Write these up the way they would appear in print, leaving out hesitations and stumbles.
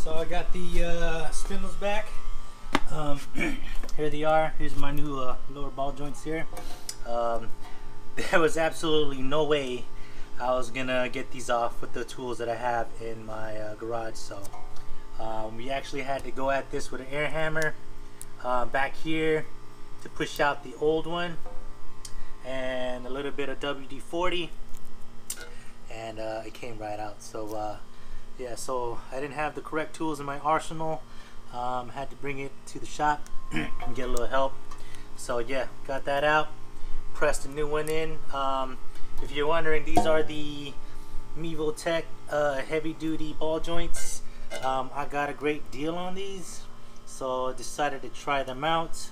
So I got the spindles back. Here they are. Here's my new lower ball joints here. There was absolutely no way I was gonna get these off with the tools that I have in my garage. So we actually had to go at this with an air hammer back here to push out the old one, and a little bit of WD-40, and it came right out. So yeah, so I didn't have the correct tools in my arsenal. Had to bring it to the shop and get a little help. So yeah, got that out, pressed a new one in. If you're wondering, these are the MevoTech heavy duty ball joints. I got a great deal on these, so I decided to try them out.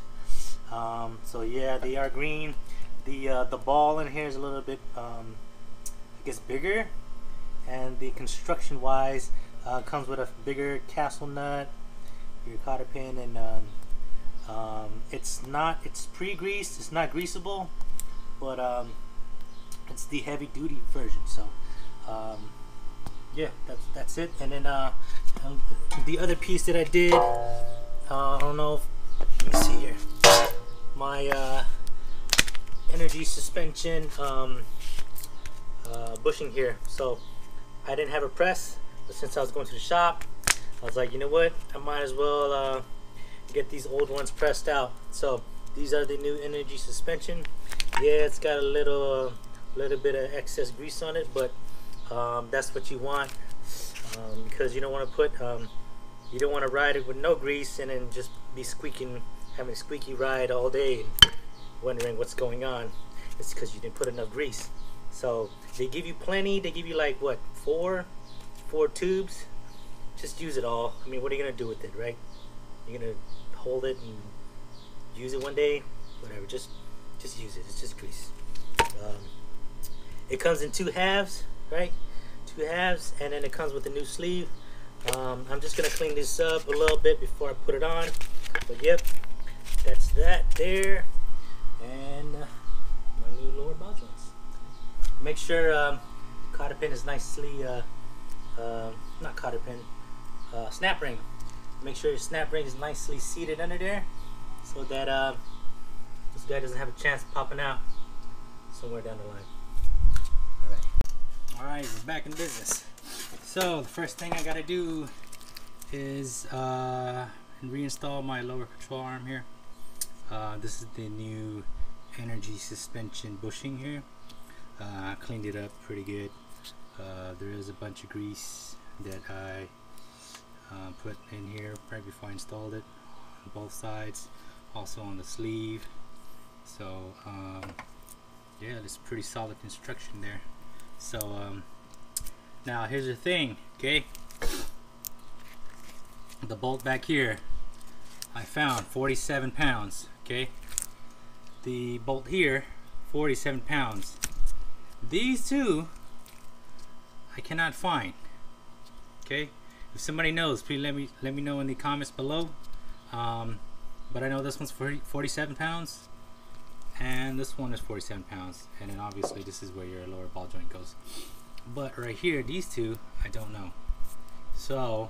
So yeah, they are green. The ball in here is a little bit I guess bigger, and the construction wise comes with a bigger castle nut, your cotter pin, and it's pre-greased, it's not greasable, but it's the heavy duty version. So yeah, that's it. And then the other piece that I did, I don't know if, let me see here, my energy suspension bushing here. So I didn't have a press, but since I was going to the shop, I was like, you know what, I might as well get these old ones pressed out. So these are the new energy suspension. Yeah, it's got a little bit of excess grease on it, but that's what you want, because you don't want to put you don't want to ride it with no grease and then just be having a squeaky ride all day and wondering what's going on. It's because you didn't put enough grease. So they give you plenty. They give you like what, four tubes. Just use it all. I mean, what are you gonna do with it, right? You're gonna hold it and use it one day, whatever. Just use it. It's just grease. It comes in 2 halves, right? 2 halves, and then it comes with a new sleeve. I'm just gonna clean this up a little bit before I put it on. But yep, that's that there, and my new lower ball joints. Make sure cotter pin is nicely not cotter pin, snap ring. Make sure your snap ring is nicely seated under there, so that this guy doesn't have a chance of popping out somewhere down the line. Alright, we're back in business. So the first thing I gotta do is reinstall my lower control arm here. This is the new energy suspension bushing here. I cleaned it up pretty good. There is a bunch of grease that I put in here right before I installed it on both sides, also on the sleeve. So yeah, it's pretty solid construction there. So now here's the thing, okay? The bolt back here I found 47 pounds, okay? The bolt here, 47 pounds. These two I cannot find, okay? If somebody knows, please let me know in the comments below. But I know this one's 47 pounds, and this one is 47 pounds, and then obviously this is where your lower ball joint goes. But right here, these two, I don't know. So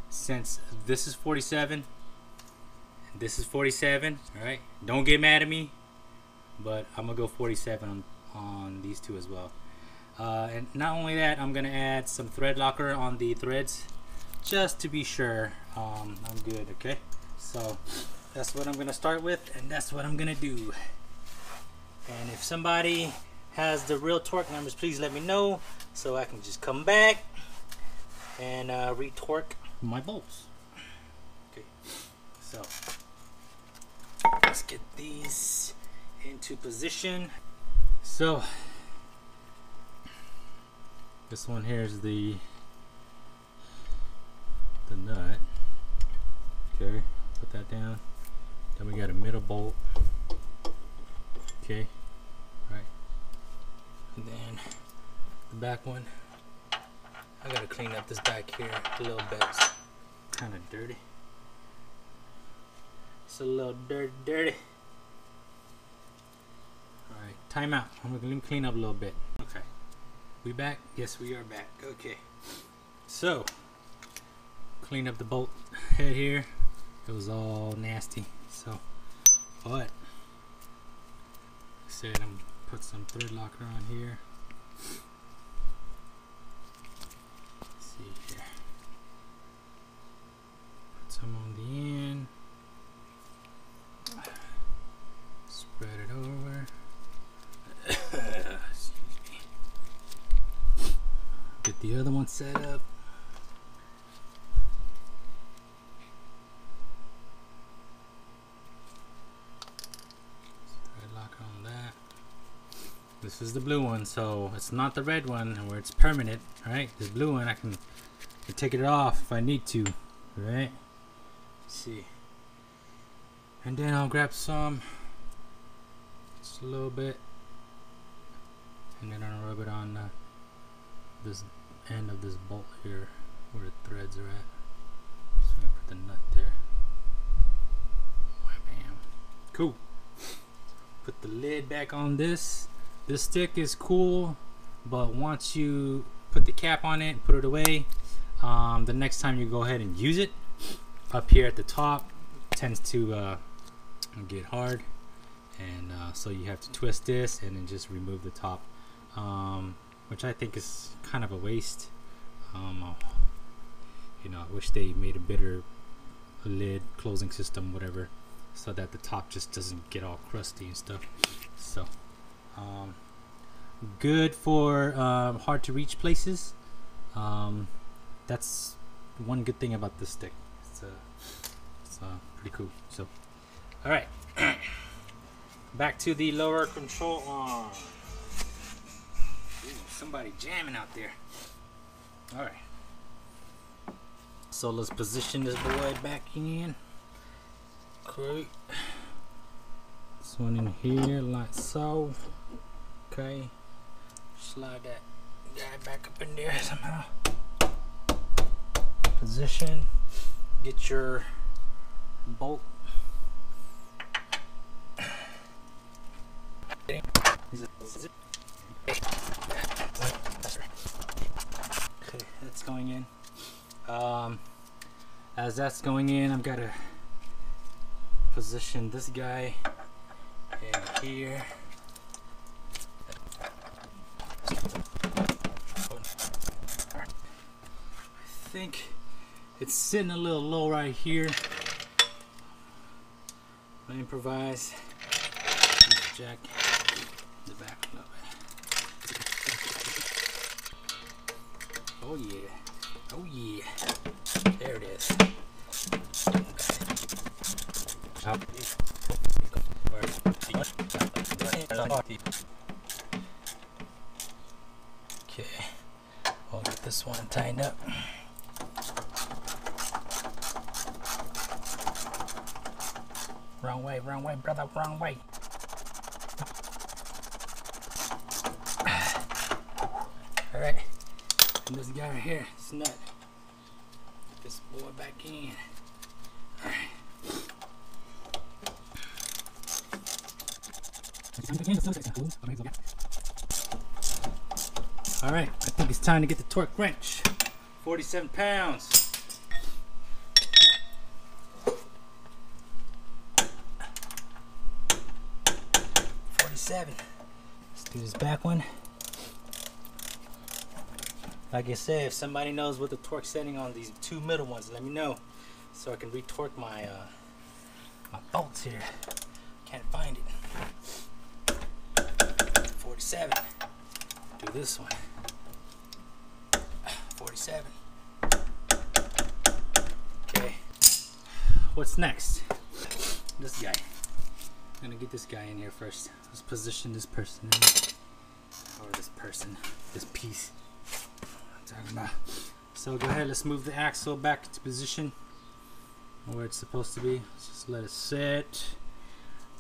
since this is 47 and this is 47, all right, don't get mad at me, but I'm gonna go 47 on these two as well. And not only that, I'm gonna add some thread locker on the threads just to be sure I'm good. Okay, so that's what I'm gonna start with, and that's what I'm gonna do. And if somebody has the real torque numbers, please let me know so I can just come back and re-torque my bolts. Okay, so let's get these into position. So this one here is the nut. Okay, put that down. Then we got a middle bolt. Okay, right, and then the back one. I gotta clean up this back here a little bit. It's kind of dirty. It's a little dirty. All right, time out. Let me clean up a little bit. Okay, we back? Yes, we are back. Okay, so clean up the bolt head here. It was all nasty. So, but like I said, I'm gonna put some thread locker on here. Let's see here. Put some on the end. Spread it over. Excuse me. Get the other one set up. Thread locker on that. This is the blue one, so it's not the red one where it's permanent, right? This blue one I can take it off if I need to, right? Let's see. And then I'll grab some, just a little bit, and then I'll rub it on this end of this bolt here where the threads are at. So I'm gonna put the nut there. Bam. Cool. Put the lid back on this. This stick is cool, but once you put the cap on it, put it away, the next time you go ahead and use it, up here at the top tends to get hard, and so you have to twist this and then just remove the top, which I think is kind of a waste. You know, I wish they made a better lid closing system, whatever, so that the top just doesn't get all crusty and stuff. So good for hard to reach places. That's one good thing about this stick. It's pretty cool. So all right, back to the lower control arm. Ooh, somebody jamming out there. All right, so let's position this boy back in. Okay, this one in here like so. Okay, slide that guy back up in there somehow. Position, get your bolt. Okay, that's going in. As that's going in, I've got to position this guy in here. I think it's sitting a little low right here. I improvise. Jack the back a little bit. Oh yeah. Oh yeah. There it is. Okay. I'll get this one tightened up. Wrong way, brother, wrong way. Alright, and this guy right here, this nut. Get this boy back in. Alright. Alright, I think it's time to get the torque wrench. 47 pounds. Let's do this back one. Like I said, if somebody knows what the torque setting on these two middle ones, let me know so I can retorque my my bolts here. Can't find it. 47. Do this one. 47. Okay. What's next? This guy. I'm gonna get this guy in here first. Let's position this person in, or this piece I'm talking about. So go ahead, let's move the axle back into position where it's supposed to be. Let's just let it sit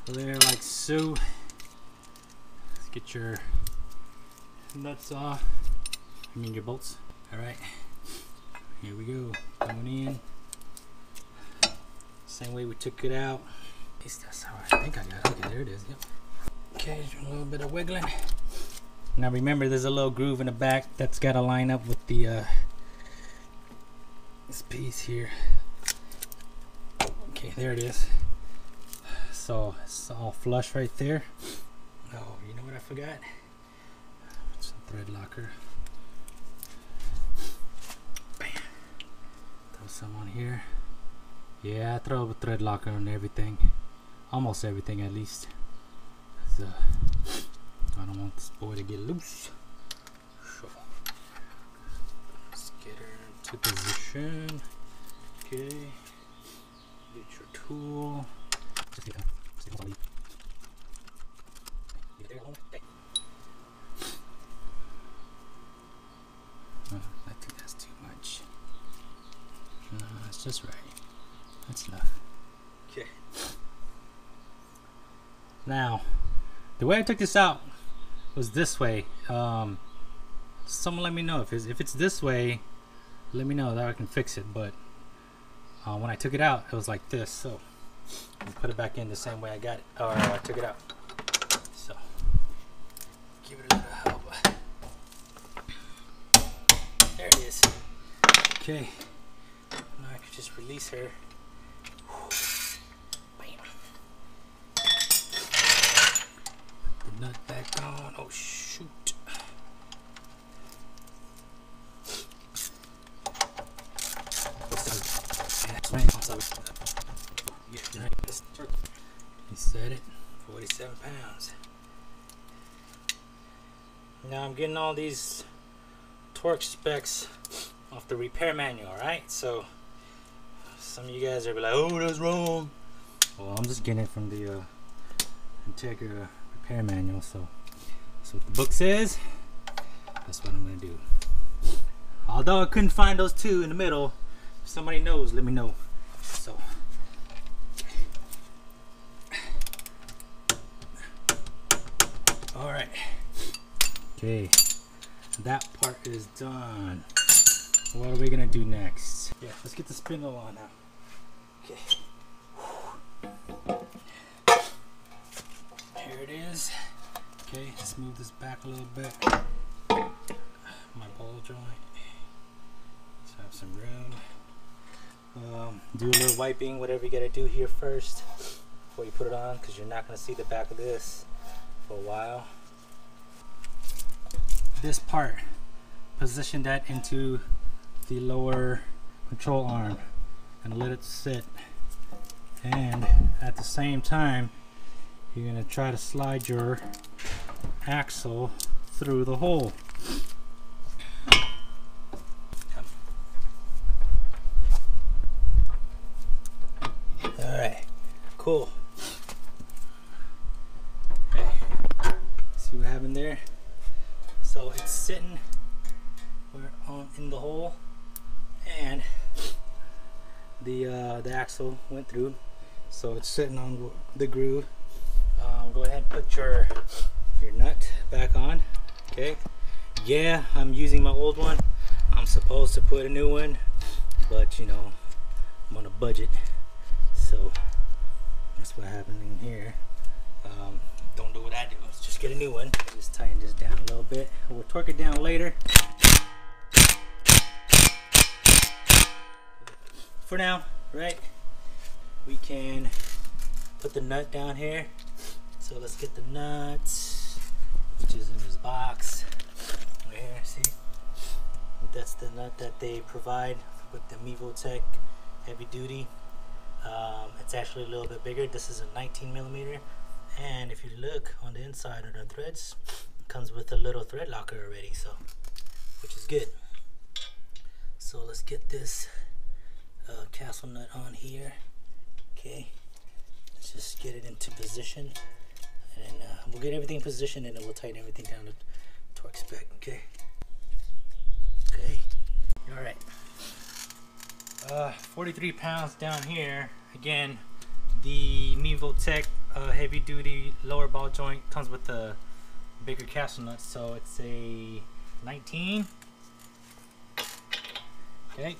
there like so. Let's get your nuts off. I mean your bolts. Alright, here we go. Going in. Same way we took it out. At least that's how I think I got it. Okay, there it is. Yep. Okay, a little bit of wiggling. Now remember, there's a little groove in the back that's got to line up with the this piece here. Okay, there it is. So it's all flush right there. Oh, you know what I forgot? It's a thread locker. Bam. Throw some on here. Yeah, I throw a thread locker on everything. Almost everything, at least. So, I don't want this boy to get loose. So, let's get her into position. Okay. Get your tool. Just get I think that's too much. That's just right. That's enough. Okay. Now, the way I took this out was this way. Someone let me know if it's this way. Let me know that I can fix it. But when I took it out, it was like this. So I'll put it back in the same way I got it, or I took it out. So give it a little help. There it is. Okay. Now I can just release her. Nut back on. Oh shoot. You said it. 47 pounds. Now I'm getting all these torque specs off the repair manual, alright? So some of you guys are like, oh, that's wrong. Well, I'm just getting it from the Integra repair manual, so that's what the book says. That's what I'm gonna do. Although I couldn't find those two in the middle, if somebody knows, let me know. So all right, okay, that part is done. What are we gonna do next? Yeah, let's get the spindle on now. Okay. Here it is. Okay, let's move this back a little bit. My ball joint. Let's have some room. Do a little wiping, whatever you gotta do here first before you put it on, because you're not gonna see the back of this for a while. This part, position that into the lower control arm and let it sit. And at the same time, you're going to try to slide your axle through the hole. Alright, cool. Okay. See what happened there? So it's sitting in the hole, and the axle went through, so it's sitting on the groove. Go ahead and put your nut back on. Okay, yeah, I'm using my old one. I'm supposed to put a new one, but you know, I'm on a budget, so that's what happened in here. Don't do what I do, let's just get a new one. Just tighten this down a little bit. We'll torque it down later. For now, right, we can put the nut down here. So let's get the nuts, which is in this box right here. See, that's the nut that they provide with the MevoTech heavy duty. It's actually a little bit bigger. This is a 19 millimeter, and if you look on the inside of the threads, it comes with a little thread locker already, so which is good. So let's get this castle nut on here. Okay, let's just get it into position, and we'll get everything positioned, and then we'll tighten everything down to torque spec. Okay. Okay. All right. 43 pounds down here. Again, the MevoTech heavy duty lower ball joint comes with a bigger castle nut, so it's a 19. Okay.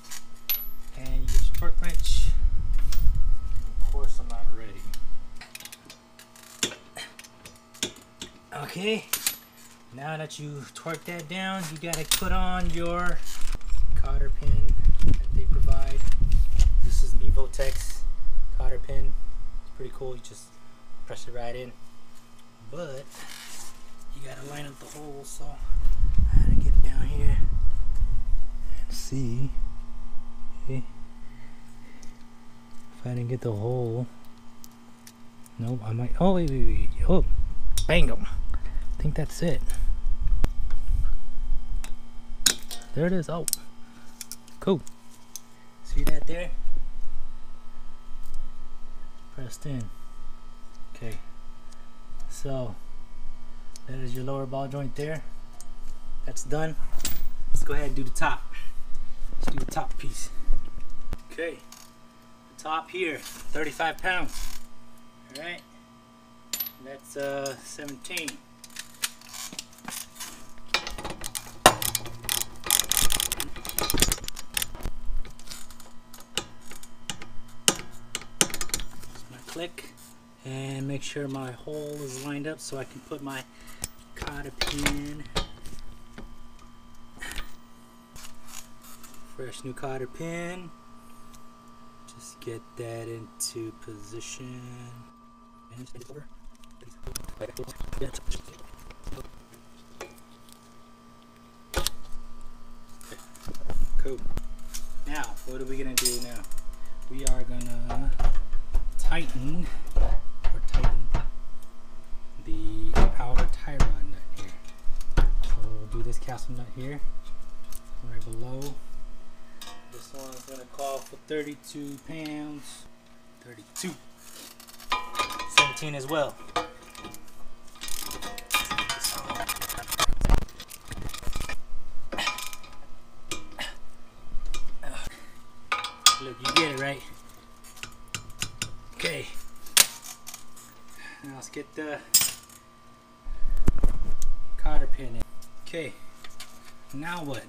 And you get your torque wrench. Of course, I'm not ready. Okay, now that you torque that down, you gotta put on your cotter pin that they provide. side. This is MevoTech's cotter pin. It's pretty cool. You just press it right in. But you gotta line up the hole, so I had to get down here and see. Okay. If I didn't get the hole. Nope, I might. Oh, wait. Oh, bang 'em. I think that's it. There it is. Oh, cool. See that there? Pressed in. Okay. So that is your lower ball joint there. That's done. Let's go ahead and do the top. Let's do the top piece. Okay. The top here, 35 pounds. All right. That's 17. Click and make sure my hole is lined up so I can put my cotter pin. Fresh new cotter pin. Just get that into position. Cool. Now, what are we gonna do now? We are gonna tighten the outer tie rod nut here. So we'll do this castle nut here, right below. This one's gonna call for 32 pounds. 32. 17 as well. Look, you get it right. Okay, now let's get the cotter pin in. Okay, now what?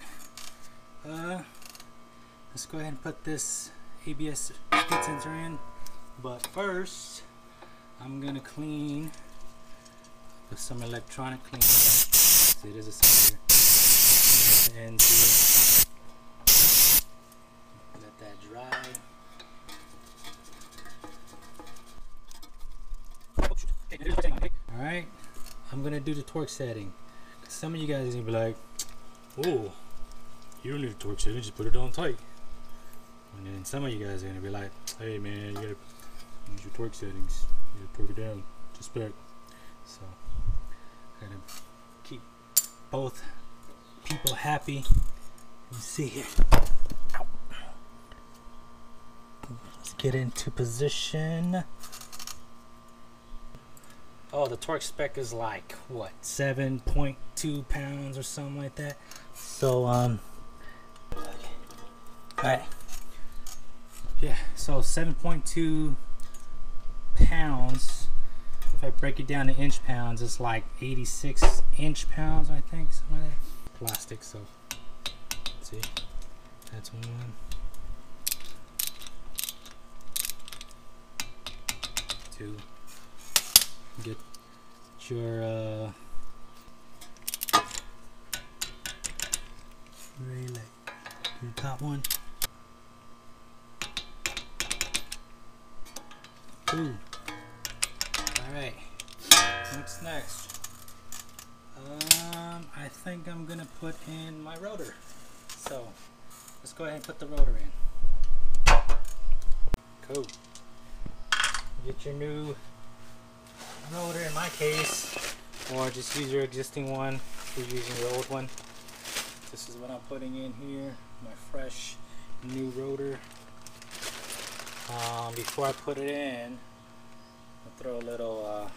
Let's go ahead and put this ABS speed sensor in. But first, I'm gonna clean with some electronic cleaner. See, there's a sensor. Clean the ends here. Let that dry. Alright, I'm gonna do the torque setting. Cause some of you guys are gonna be like, oh, you don't need a torque setting, just put it on tight. And then some of you guys are gonna be like, hey man, you gotta use your torque settings. You gotta torque it down to spec. So, gotta keep both people happy. Let's see here. Let's get into position. Oh, the torque spec is like what, 7.2 pounds or something like that. So alright, yeah, so 7.2 pounds. If I break it down to inch pounds, it's like 86 inch pounds, I think, something like that. Plastic. So let's see, that's one, two. Get your relay, your top one. Ooh. Alright, what's next? I think I'm gonna put in my rotor. So let's go ahead and put the rotor in. Cool. Get your new rotor in my case, or just use your existing one if you're using your old one. This is what I'm putting in here, my fresh new rotor. Before I put it in, I'll throw a little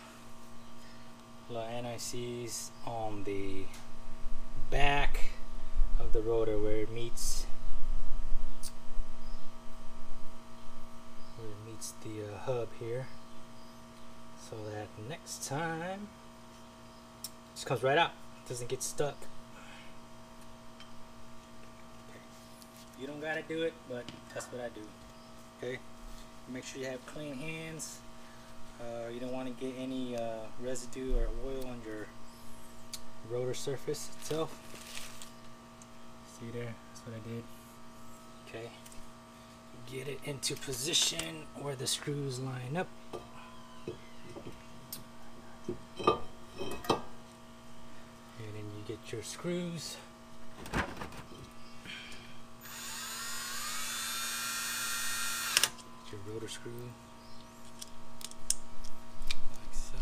NICs on the back of the rotor where it meets the hub here, so that next time it just comes right out, it doesn't get stuck. Okay. You don't gotta do it, but that's what I do. Okay, make sure you have clean hands. You don't want to get any residue or oil on your rotor surface itself. See there, that's what I did. Okay, get it into position where the screws line up. And then you get your screws. Get your rotor screw. Like so.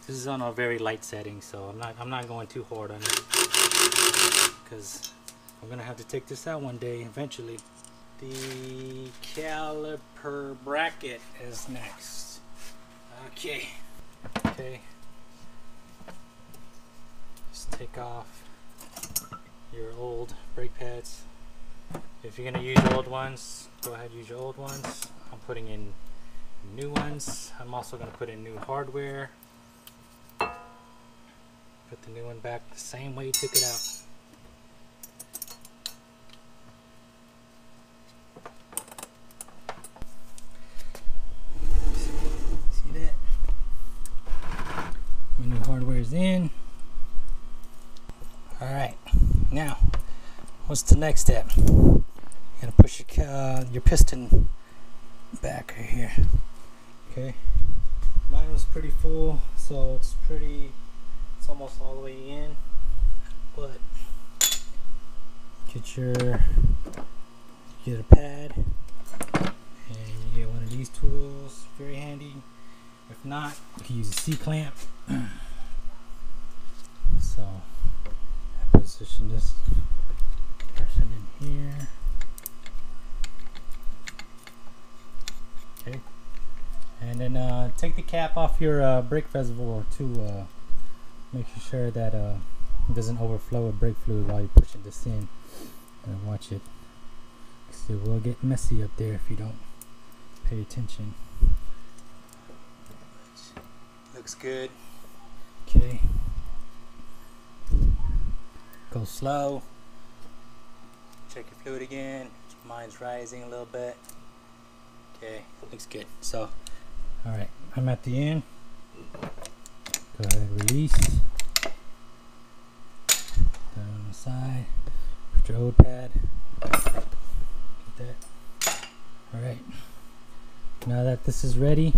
This is on a very light setting, so I'm not going too hard on it, because I'm gonna have to take this out one day eventually. The caliper bracket is next. Okay. Just take off your old brake pads. If you're gonna use your old ones, go ahead and use your old ones. I'm putting in new ones. I'm also gonna put in new hardware. Put the new one back the same way you took it out. See that? My new hardware is in. Alright, now what's the next step? You're gonna push your piston back right here. Okay. Mine was pretty full, so it's almost all the way in, but get a pad and you get one of these tools, very handy. If not, you can use a C-clamp. So I position this person in here. Okay, and then take the cap off your brake reservoir too. Make sure that it doesn't overflow with brake fluid while you're pushing this in. And watch it. So it will get messy up there if you don't pay attention. Looks good. Okay. Go slow. Check your fluid again. Mine's rising a little bit. Okay, looks good. So, alright, I'm at the end. Go ahead, release. Put it on the side. Put your old pad. Get that. Alright. Now that this is ready,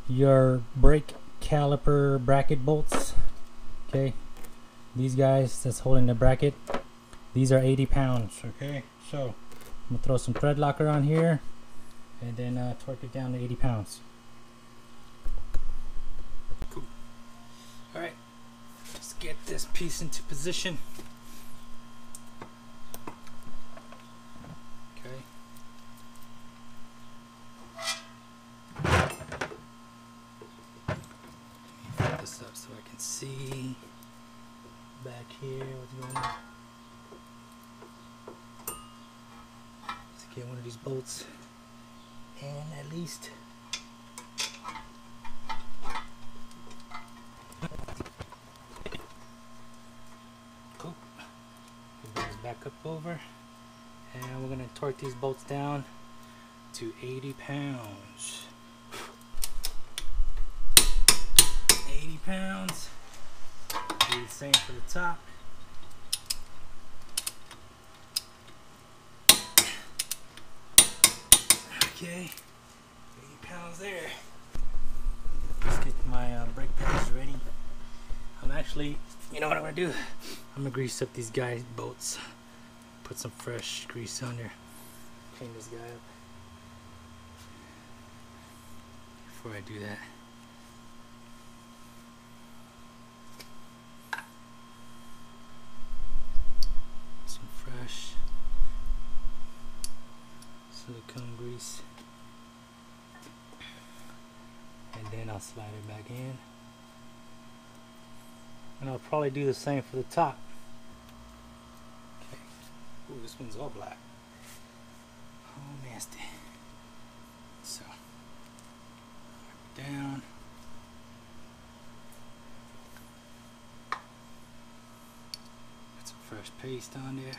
your brake caliper bracket bolts. Okay. These guys that's holding the bracket, these are 80 pounds. Okay. So I'm gonna throw some thread locker on here and then torque it down to 80 pounds. Cool. Alright, let's get this piece into position. Okay. Let me flip this up so I can see back here what's going on. Let's get one of these bolts in at least. Cool. Bring this back up over, and we're going to torque these bolts down to 80 pounds. 80 pounds. Do the same for the top. Okay, 80 pounds there. Let's get my brake pads ready. I'm actually, you know what I'm gonna do? I'm gonna grease up these guys' bolts. Put some fresh grease on there. Clean this guy up. Before I do that, some fresh silicone grease, and then I'll slide it back in, and I'll probably do the same for the top. Okay. Ooh, this one's all black. Oh, nasty. So down. Put some fresh paste on there.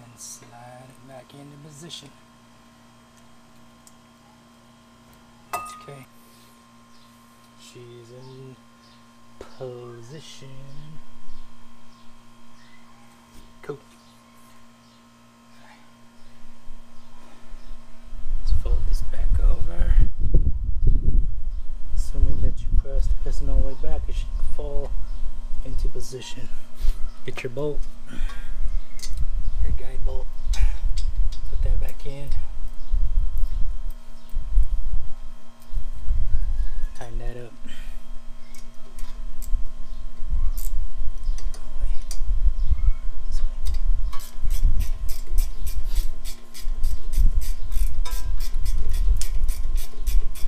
And slide it back into position. Okay. She's in position. Cool. Let's fold this back over. Assuming that you press the piston all the way back, it should fall into position. Get your bolt, your guide bolt, put that back in. Tighten that up.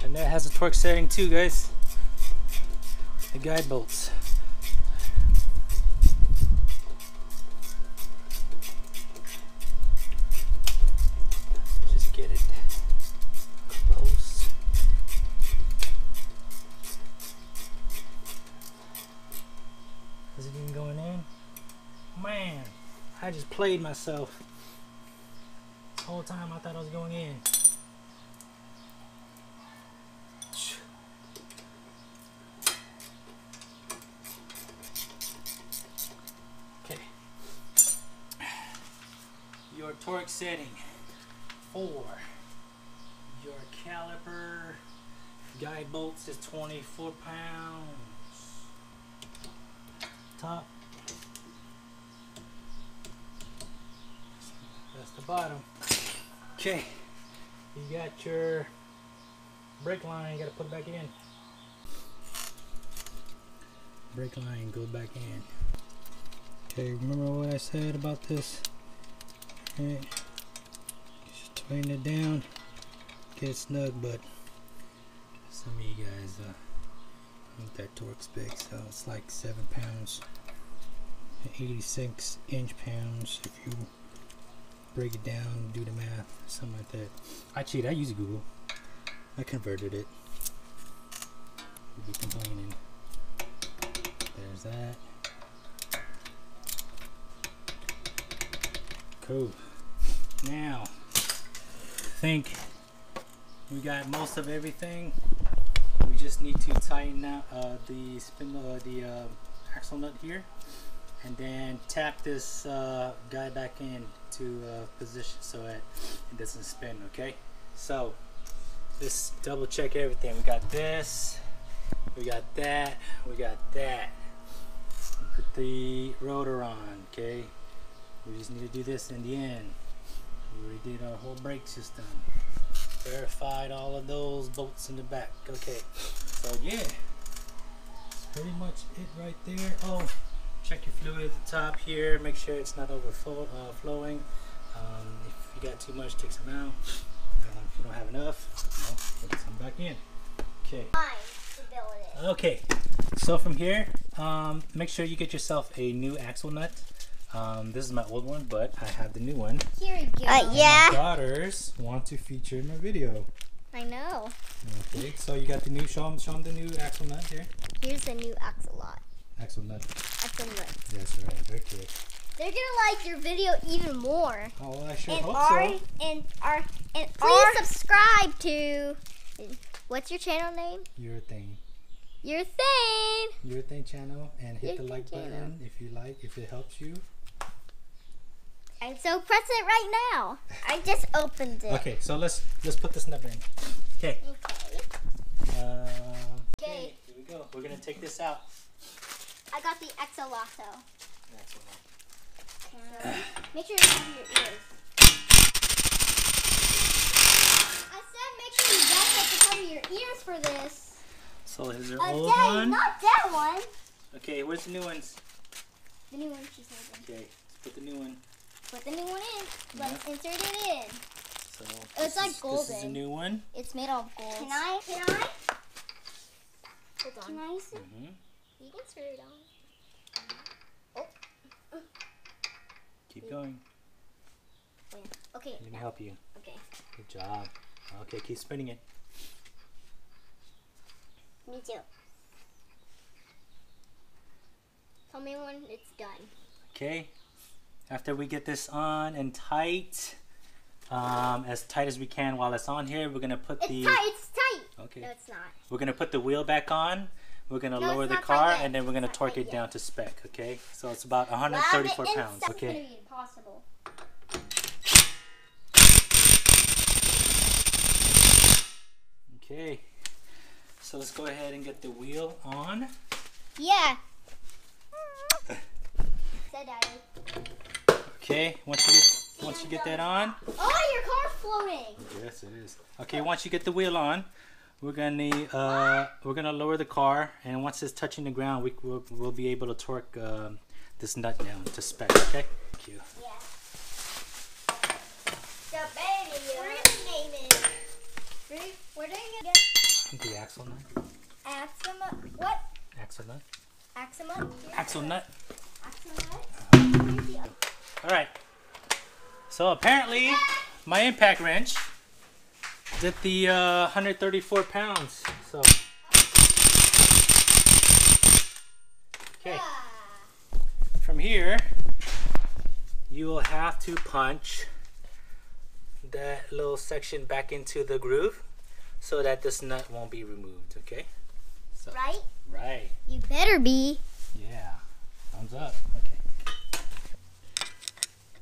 And that has a torque setting too, guys. The guide bolts. Just get it close. Is it even going in? Man, I just played myself. This whole time I thought I was going in. Okay. Your torque setting for your caliper guide bolts is 24 pounds. Top. That's the bottom. Okay. You got your brake line, you gotta put it back in. Brake line, go back in. Okay, remember what I said about this? Okay. Just tighten it down, get it snug, but some of you guys think that torque's big, so it's like 7 pounds, 86 inch-pounds if you break it down, do the math, something like that. I cheat, I use Google. I converted it. You'll be complaining. There's that. Cool. Now, I think we got most of everything. We just need to tighten out the spindle, the axle nut here, and then tap this guy back in to position so that it doesn't spin. Okay, so let's double check everything. We got this, we got that, we got that. Put the rotor on. Okay, we just need to do this in the end. We already did our whole brake system, verified all of those bolts in the back. Okay, so yeah, that's pretty much it right there. Oh, check your fluid at the top here, make sure it's not overflowing. If you got too much, take some out. If you don't have enough, put some back in. Okay. Okay, so from here, make sure you get yourself a new axle nut. This is my old one, but I have the new one. Here we go. Yeah. My daughters want to feature in my video. I know. Okay, so you got the new, show them the new axle nut here. Here's the new axle nut. Axle nut. Axle nut. That's right, okay. They're gonna like your video even more. Oh, well, I sure hope so. And please subscribe to, what's your channel name? Your Thing. Your Thing. Your Thing channel, and hit the like button if you like, if it helps you. And so press it right now. I just opened it. Okay, so let's put this nut in. Okay. Okay. Here we go. We're gonna take this out. I got the Exolato. Make sure you cover your ears. I said make sure you guys have to cover your ears for this. So here's your old one. Not that one. Okay, where's the new ones? The new one she's holding. Okay, let's put the new one. Put the new one in. Let's insert it in. So it's like golden. This is a new one. It's made of gold. Can I? Hold on. Can I see? You can screw it on. Oh. Keep going. Okay. Let me help you. Okay. Good job. Okay, keep spinning it. Me too. Tell me when it's done. Okay. After we get this on and tight, as tight as we can while it's on here, we're gonna put It's tight. It's tight. Okay. No, it's not. We're gonna put the wheel back on. We're gonna No, lower it's the not car, quite yet. and then we're gonna It's not torque quite it down yet. to spec. Okay. So it's about 134 pounds. It's Okay. gonna be impossible. Okay. So let's go ahead and get the wheel on. Yeah. Say, Daddy. Okay. Once you get that on. Oh, your car's floating. Yes, it is. Okay. Once you get the wheel on, we're gonna lower the car, and once it's touching the ground, we'll be able to torque this nut down to spec. Okay. Thank you. Yeah. So, baby, we're gonna name it. We're doing it. The axle nut. What? Axle nut. Axle nut? Axle nut. Axle nut? All right. So apparently, my impact wrench did the 134 pounds. So. Okay. From here, you will have to punch that little section back into the groove so that this nut won't be removed. Okay. So, Right? Right. You better be. Yeah. Thumbs up. Okay.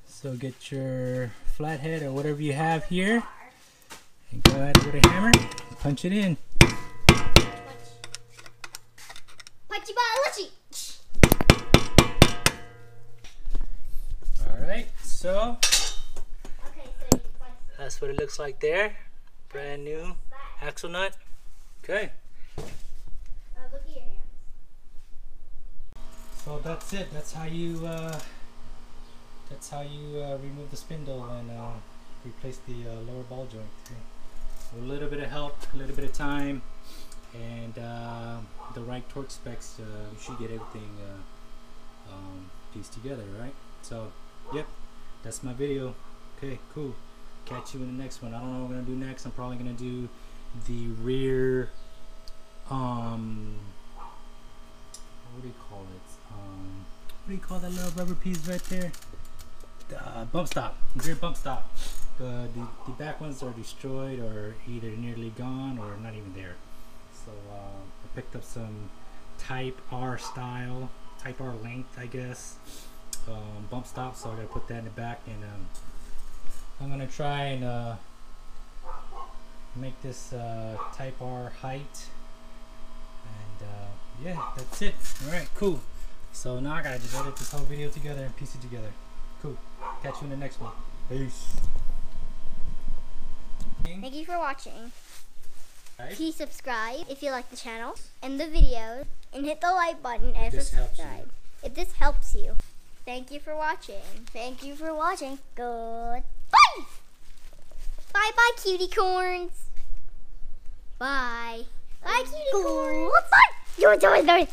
So get your flathead or whatever you have here, and go ahead with a hammer, punch it in. Punchy biology. All right. So Okay, so you punch that's what it looks like there. Brand new that. axle nut. Okay. Look at your hands. So that's it. That's how you remove the spindle and replace the lower ball joint. Okay. A little bit of help, a little bit of time, and the right torque specs. You should get everything pieced together, right? So, yep, that's my video. Okay, cool. Catch you in the next one. I don't know what we're gonna do next. I'm probably gonna do the rear. What do you call it? What do you call that little rubber piece right there? The bump stop. Rear bump stop. The back ones are destroyed or either nearly gone or not even there. So I picked up some Type R style, Type R length, I guess, bump stop. So I gotta put that in the back, and I'm gonna try and make this Type R height. And yeah, that's it. All right, cool. So now I gotta just edit this whole video together and piece it together. Cool. Catch you in the next one. Peace. Thank you for watching. Right. Please subscribe if you like the channel and the videos, and hit the like button and this helps you. subscribe if this helps you. Thank you for watching. Thank you for watching. Goodbye. Bye bye, cutie corns. Bye. Bye, cutie corns. Bye.